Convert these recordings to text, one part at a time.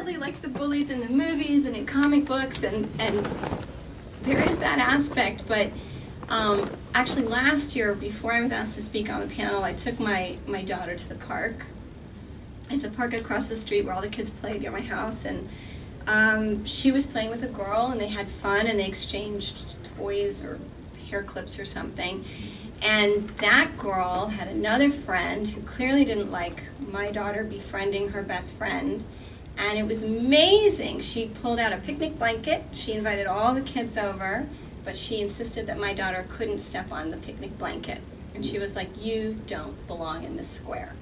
definitely like the bullies in the movies and in comic books, and there is that aspect, but actually last year, before I was asked to speak on the panel, I took my daughter to the park. It's a park across the street where all the kids play near my house, and she was playing with a girl, and they had fun, and they exchanged toys or hair clips or something. And that girl had another friend who clearly didn't like my daughter befriending her best friend. And it was amazing. She pulled out a picnic blanket. She invited all the kids over, but she insisted that my daughter couldn't step on the picnic blanket. And she was like, "You don't belong in this square."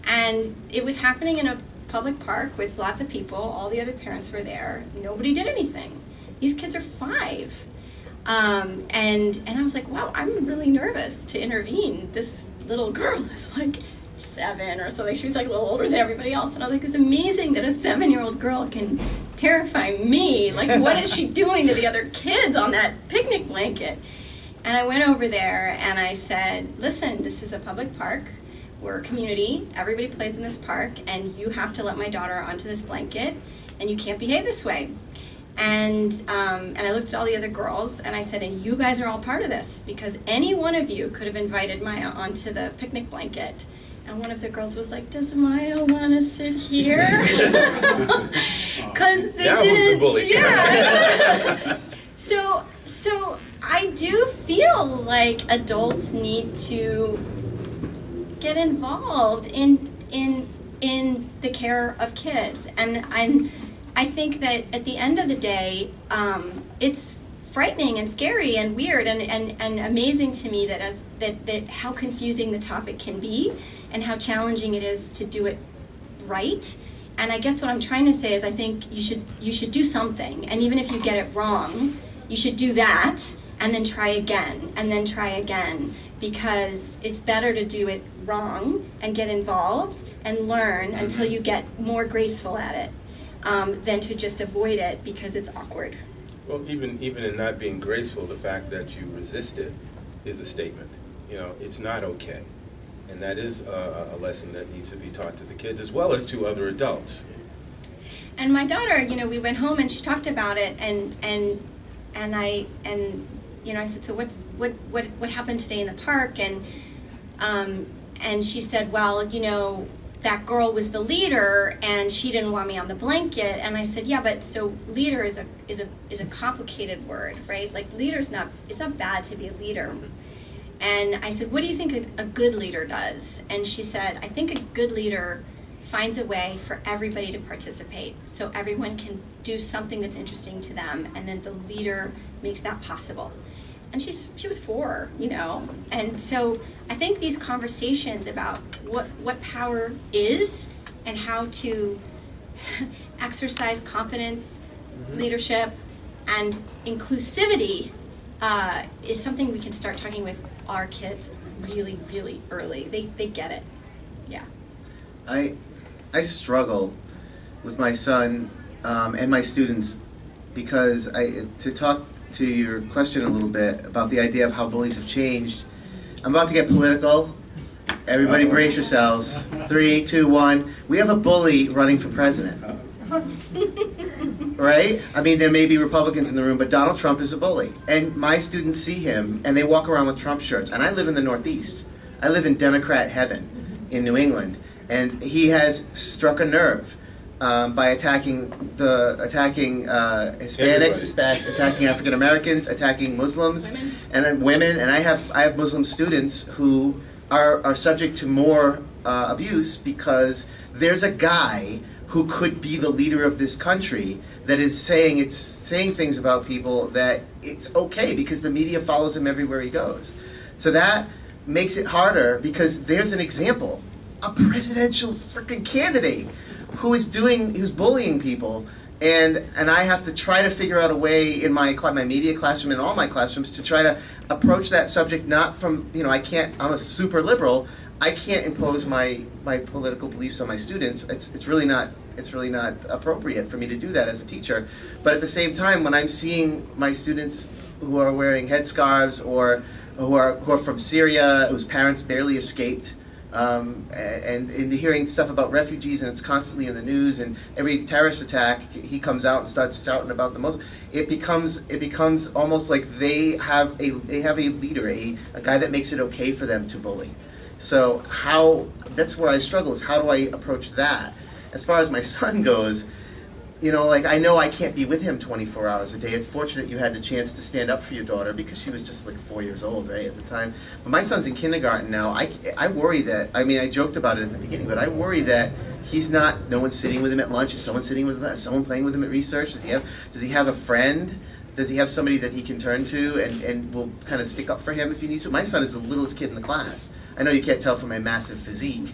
And it was happening in a public park with lots of people. All the other parents were there. Nobody did anything. These kids are 5. And I was like, wow, I'm really nervous to intervene. This little girl is like 7 or something. She was like a little older than everybody else. And I was like, it's amazing that a 7-year-old girl can terrify me. Like, what is she doing to the other kids on that picnic blanket? And I went over there and I said, listen, this is a public park. We're a community. Everybody plays in this park, and you have to let my daughter onto this blanket, and you can't behave this way. And I looked at all the other girls, and I said, and you guys are all part of this, because any one of you could have invited Maya onto the picnic blanket. And one of the girls was like, does Maya want to sit here? Because they now didn't. Who's a bully? Yeah. So I do feel like adults need to get involved in the care of kids, and I think that at the end of the day, it's frightening and scary and weird and amazing to me that how confusing the topic can be and how challenging it is to do it right. And I guess what I'm trying to say is I think you should do something, and even if you get it wrong, you should do that and then try again and then try again, because it's better to do it wrong and get involved and learn until you get more graceful at it. Than to just avoid it because it's awkward. Well, even in not being graceful, the fact that you resist it is a statement. You know, it's not okay. And that is a lesson that needs to be taught to the kids as well as to other adults. And my daughter, you know, we went home and she talked about it, and I said, so what happened today in the park? And she said, well, you know, that girl was the leader and she didn't want me on the blanket. And I said, yeah, but so leader is a complicated word, right? Like leader's not, it's not bad to be a leader. And I said, what do you think a good leader does? And she said, I think a good leader finds a way for everybody to participate, so everyone can do something that's interesting to them, and then the leader makes that possible. And she was 4, you know, and so I think these conversations about what power is and how to exercise competence, leadership, and inclusivity is something we can start talking with our kids really, really early. They get it. Yeah. I struggle with my son and my students because to talk to your question a little bit about the idea of how bullies have changed. I'm about to get political. Everybody brace yourselves. 3, 2, 1. We have a bully running for president. Right? I mean, there may be Republicans in the room, but Donald Trump is a bully. And my students see him, and they walk around with Trump shirts. And I live in the Northeast. I live in Democrat heaven in New England. And he has struck a nerve by attacking Hispanics, attacking African Americans, attacking Muslims, and women. And I have Muslim students who are subject to more abuse because there's a guy who could be the leader of this country that is saying things about people that it's okay because the media follows him everywhere he goes. So that makes it harder because there's an example, a presidential freaking candidate who's bullying people, and I have to try to figure out a way in my media classroom and all my classrooms to try to approach that subject not from, you know, I'm a super liberal, I can't impose my political beliefs on my students. It's really not appropriate for me to do that as a teacher. But at the same time, when I'm seeing my students who are wearing headscarves or who are from Syria, whose parents barely escaped And in hearing stuff about refugees, and it's constantly in the news, and every terrorist attack, he comes out and starts shouting about the Muslims. It becomes almost like they have a leader, a guy that makes it okay for them to bully. So that's where I struggle, is how do I approach that? As far as my son goes, you know, like, I know I can't be with him 24 hours a day. It's fortunate you had the chance to stand up for your daughter, because she was just like 4 years old, right, at the time. But my son's in kindergarten now. I worry that, I mean, I joked about it at the beginning, but I worry that no one's sitting with him at lunch. Is someone sitting with him? Is someone playing with him at research? Does he have a friend? Does he have somebody that he can turn to and will kind of stick up for him if he needs to? My son is the littlest kid in the class. I know you can't tell from my massive physique,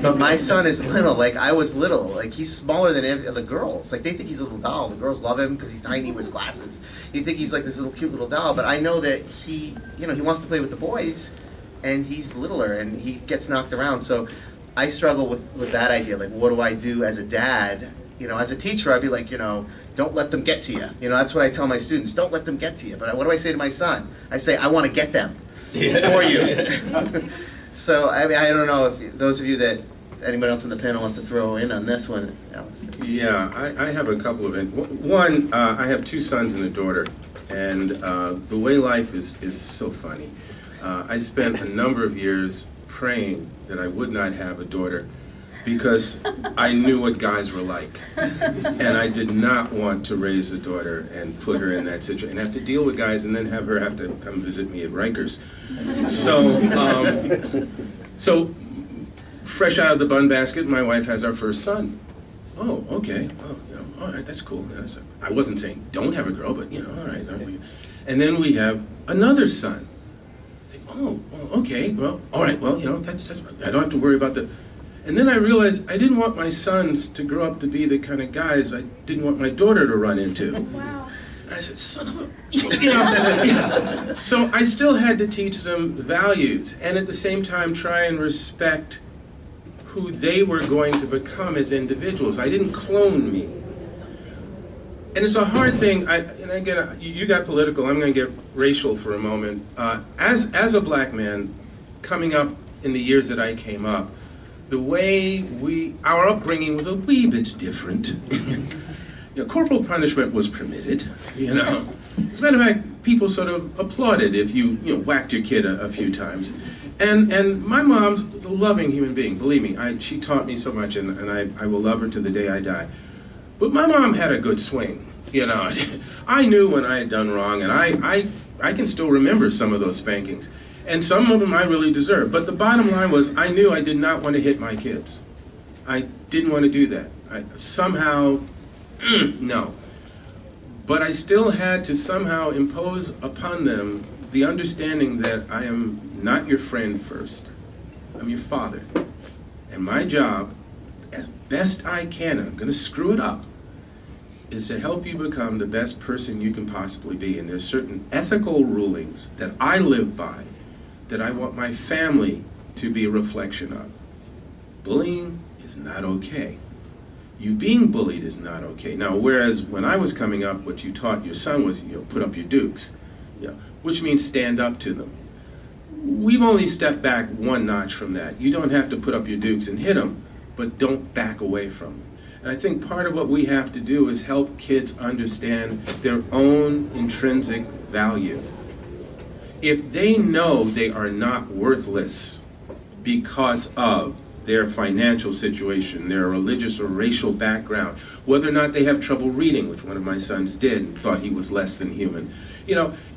but my son is little, like I was little. Like, he's smaller than the girls. Like, they think he's a little doll. The girls love him because he's tiny, wears glasses. You think he's like this little cute little doll, but I know that he wants to play with the boys, and he's littler, and he gets knocked around. So I struggle with that idea. Like, what do I do as a dad? You know, as a teacher, I'd be like, don't let them get to you. You know, that's what I tell my students. Don't let them get to you. But what do I say to my son? I say, I want to get them for you. So, I mean, I don't know if those of you that, anybody else on the panel wants to throw in on this one. Alice. Yeah, I have a couple of it. One, I have 2 sons and a daughter, and the way life is so funny. I spent a number of years praying that I would not have a daughter, because I knew what guys were like. And I did not want to raise a daughter and put her in that situation and have to deal with guys and then have her have to come visit me at Rikers. So fresh out of the bun basket, my wife has our first son. Oh, okay. Oh, all right, that's cool. I wasn't saying don't have a girl, but all right. And then we have another son. I think, oh, okay. Well, all right. Well, that's I don't have to worry about the. And then I realized I didn't want my sons to grow up to be the kind of guys I didn't want my daughter to run into. Wow. And I said, son of a, So I still had to teach them values, and at the same time try and respect who they were going to become as individuals. I didn't clone me. And it's a hard thing, and again, you got political, I'm going to get racial for a moment. As a black man, coming up in the years that I came up, the way our upbringing was a wee bit different. Corporal punishment was permitted, As a matter of fact, people sort of applauded if you whacked your kid a few times. And my mom's a loving human being, believe me. She taught me so much, and I will love her to the day I die. But my mom had a good swing, I knew when I had done wrong, and I can still remember some of those spankings. And some of them I really deserved. But the bottom line was, I knew I did not want to hit my kids. I didn't want to do that. Somehow, no. But I still had to somehow impose upon them the understanding that I am not your friend first. I'm your father. And my job, as best I can, and I'm going to screw it up, is to help you become the best person you can possibly be. And there's certain ethical rulings that I live by that I want my family to be a reflection of. Bullying is not okay. You being bullied is not okay. Now, whereas when I was coming up, what you taught your son was, put up your dukes, which means stand up to them. We've only stepped back one notch from that. You don't have to put up your dukes and hit them, but don't back away from them. And I think part of what we have to do is help kids understand their own intrinsic value. If they know they are not worthless because of their financial situation, their religious or racial background, whether or not they have trouble reading, which one of my sons did and thought he was less than human.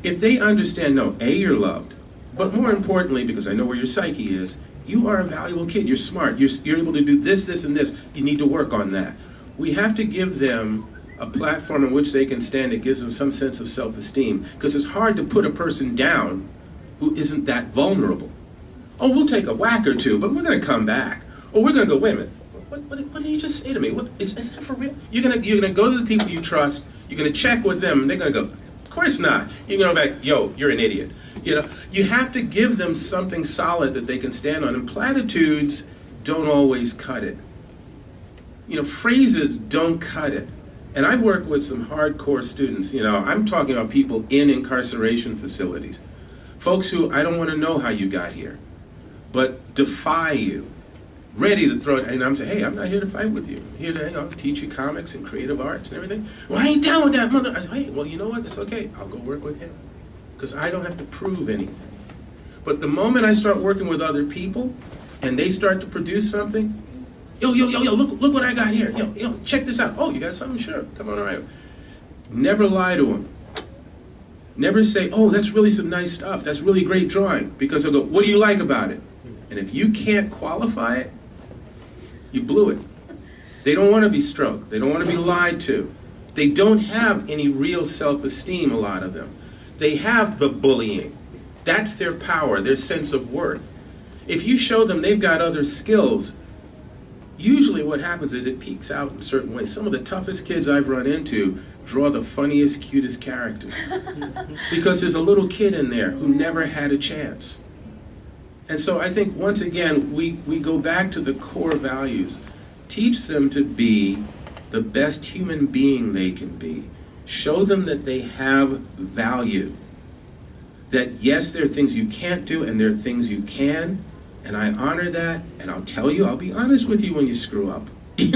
If they understand, no, A, you're loved, but more importantly, because I know where your psyche is, you are a valuable kid, you're smart, you're able to do this, this, and this, you need to work on that. We have to give them a platform in which they can stand that gives them some sense of self-esteem, because it's hard to put a person down who isn't that vulnerable. Oh, we'll take a whack or two, but we're going to come back. Or we're going to go, wait a minute, what did you just say to me? Is that for real? You're going to go to the people you trust, you're going to check with them, and they're going to go, of course not. You're going to go back, yo, you're an idiot. You have to give them something solid that they can stand on, and platitudes don't always cut it. Phrases don't cut it. And I've worked with some hardcore students, I'm talking about people in incarceration facilities. Folks who, I don't want to know how you got here. but defy you, ready to throw it. And I'm saying, hey, I'm not here to fight with you. I'm here to, teach you comics and creative arts and everything. Well, I ain't down with that, mother. I said, hey, well, you know what? It's okay. I'll go work with him because I don't have to prove anything. But the moment I start working with other people and they start to produce something, yo, look what I got here. Check this out. Oh, you got something? Sure. Come on around. Never lie to them. Never say, oh, that's really some nice stuff. That's really great drawing. Because they'll go, what do you like about it? And if you can't qualify it, you blew it. They don't want to be stroked. They don't want to be lied to. They don't have any real self-esteem, a lot of them. They have the bullying. That's their power, their sense of worth. If you show them they've got other skills, usually what happens is it peaks out in certain ways. Some of the toughest kids I've run into draw the funniest, cutest characters. Because there's a little kid in there who never had a chance. And so I think, once again, we go back to the core values. Teach them to be the best human being they can be. Show them that they have value. That yes, there are things you can't do and there are things you can, and I honor that, and I'll tell you, I'll be honest with you when you screw up.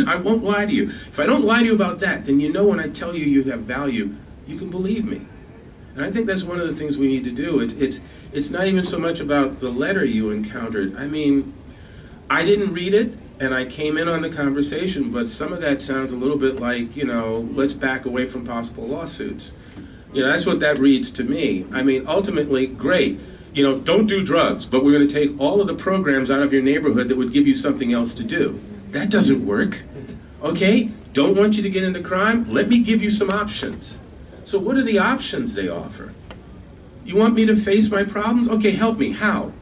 I won't lie to you. If I don't lie to you about that, then you know when I tell you you have value, you can believe me. And I think that's one of the things we need to do. It's not even so much about the letter you encountered. I mean, I didn't read it, and I came in on the conversation, but some of that sounds a little bit like, let's back away from possible lawsuits. That's what that reads to me. I mean, ultimately, great. Don't do drugs, but we're going to take all of the programs out of your neighborhood that would give you something else to do. That doesn't work. Okay? Don't want you to get into crime? Let me give you some options. So what are the options they offer? You want me to face my problems? Okay, help me. How?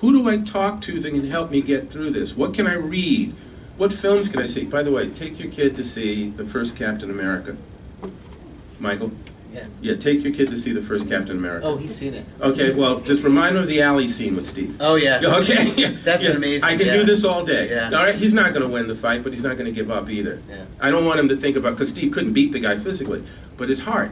Who do I talk to that can help me get through this? What can I read? What films can I see? By the way, take your kid to see the first Captain America. Michael? Yes. Yeah, take your kid to see the first Captain America. Oh, he's seen it. Okay, well, just remind him of the alley scene with Steve. Oh, yeah. Okay? Yeah. That's an amazing, I can do this all day. Yeah. All right, he's not going to win the fight, but he's not going to give up either. Yeah. I don't want him to think about, because Steve couldn't beat the guy physically, but his heart,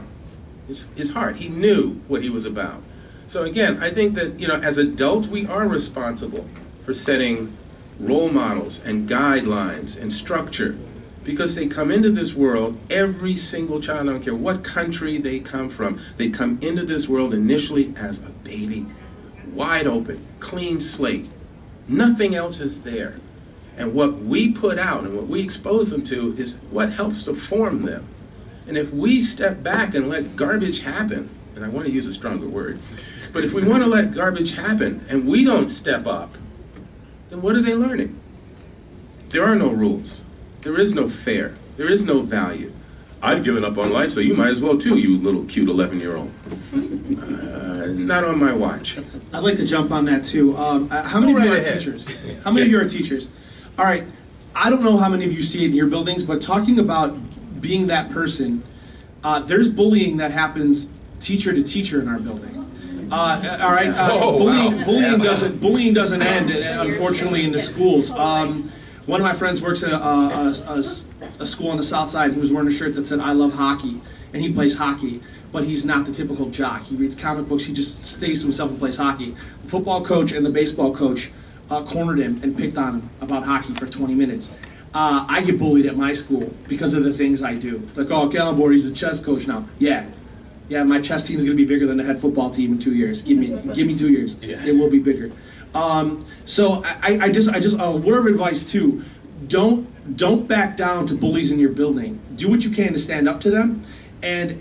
his heart, he knew what he was about. So again, I think that, as adults, we are responsible for setting role models and guidelines and structure. Because they come into this world, every single child, I don't care what country they come from, they come into this world initially as a baby, wide open, clean slate. Nothing else is there. And what we put out and what we expose them to is what helps to form them. And if we step back and let garbage happen, and I want to use a stronger word, but if we want to let garbage happen and we don't step up, then what are they learning? There are no rules. There is no fair. There is no value. I've given up on life, so you might as well too, you little cute 11-year-old. Not on my watch. I'd like to jump on that too. How many of you are teachers? How many of you are teachers? All right, I don't know how many of you see it in your buildings, but talking about being that person, there's bullying that happens teacher to teacher in our building. All right, bullying doesn't end, unfortunately, in the schools. One of my friends works at a school on the south side. He was wearing a shirt that said, "I love hockey," and he plays hockey, but he's not the typical jock. He reads comic books, he just stays to himself and plays hockey. The football coach and the baseball coach cornered him and picked on him about hockey for 20 minutes. I get bullied at my school because of the things I do. Like, oh, get on board, he's a chess coach now. Yeah, my chess team is going to be bigger than the head football team in 2 years. Give me 2 years. Yeah. It will be bigger. So I just a word of advice too: don't back down to bullies in your building. Do what you can to stand up to them, and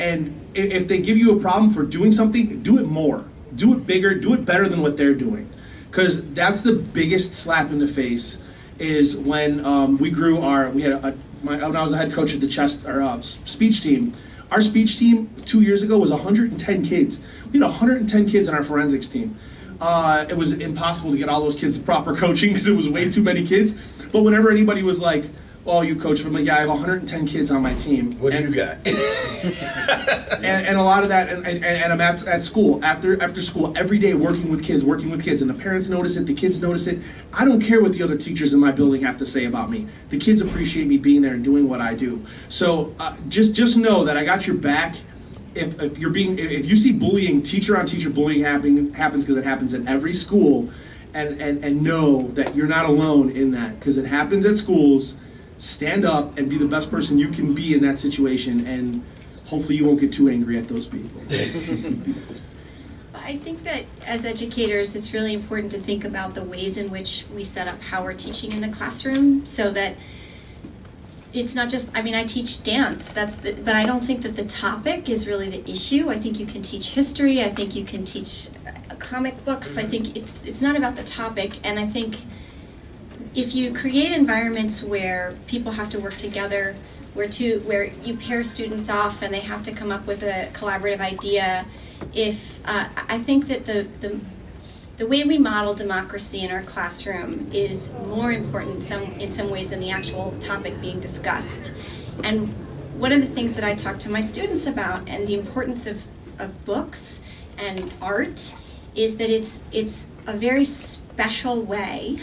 if they give you a problem for doing something, do it more, do it bigger, do it better than what they're doing, because that's the biggest slap in the face. Is when when I was a head coach at the speech team. Our speech team 2 years ago was 110 kids. We had 110 kids on our forensics team. It was impossible to get all those kids proper coaching because it was way too many kids. But whenever anybody was like, "Oh, you coach," I'm like, "Yeah, I have 110 kids on my team." What do you got? and a lot of that, and I'm at school after school every day working with kids, and the parents notice it, the kids notice it. I don't care what the other teachers in my building have to say about me. The kids appreciate me being there and doing what I do. So just know that I got your back. If you see bullying, teacher on teacher bullying happens because it happens in every school, and know that you're not alone in that, because it happens at schools. Stand up and be the best person you can be in that situation, and hopefully you won't get too angry at those people. I think that as educators, it's really important to think about the ways in which we set up how we're teaching in the classroom, so that it's not just, I mean, I teach dance, but I don't think that the topic is really the issue. I think you can teach history, I think you can teach comic books, I think it's not about the topic, and I think if you create environments where people have to work together, where you pair students off and they have to come up with a collaborative idea, I think that the way we model democracy in our classroom is more important in some ways than the actual topic being discussed. And one of the things that I talk to my students about, and the importance of books and art, is that it's a very special way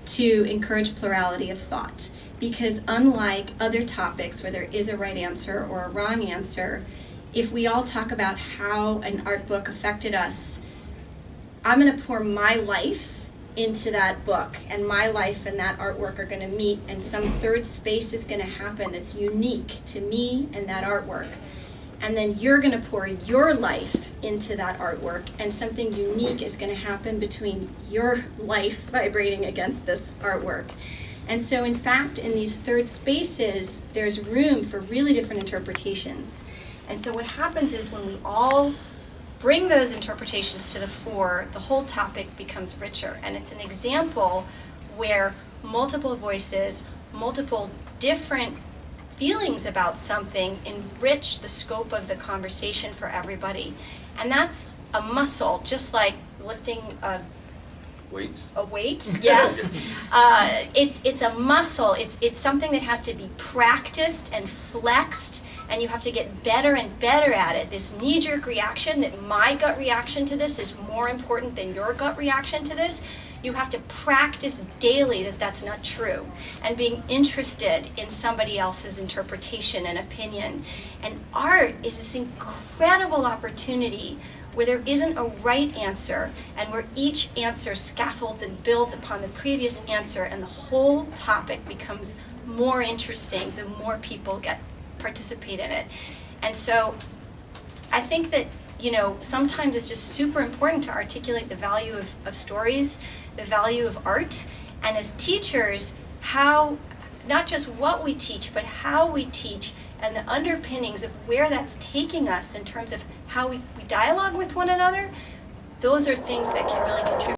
to encourage plurality of thought. Because unlike other topics where there is a right answer or a wrong answer, if we all talk about how an art book affected us, I'm going to pour my life into that book, and my life and that artwork are going to meet, and some third space is going to happen that's unique to me and that artwork. And then you're going to pour your life into that artwork, and something unique is going to happen between your life vibrating against this artwork. And so in fact, in these third spaces, there's room for really different interpretations. And so what happens is when we all bring those interpretations to the fore, the whole topic becomes richer. And it's an example where multiple voices, multiple different feelings about something enrich the scope of the conversation for everybody. And that's a muscle, just like lifting a weight, yes. It's a muscle. It's something that has to be practiced and flexed, and you have to get better and better at it. This knee-jerk reaction, that my gut reaction to this is more important than your gut reaction to this, you have to practice daily that that's not true, and being interested in somebody else's interpretation and opinion. And art is this incredible opportunity where there isn't a right answer, and where each answer scaffolds and builds upon the previous answer, and the whole topic becomes more interesting the more people participate in it. And so I think that, you know, sometimes it's just super important to articulate the value of stories, the value of art, and as teachers, how, not just what we teach, but how we teach, and the underpinnings of where that's taking us in terms of how we dialogue with one another. Those are things that can really contribute.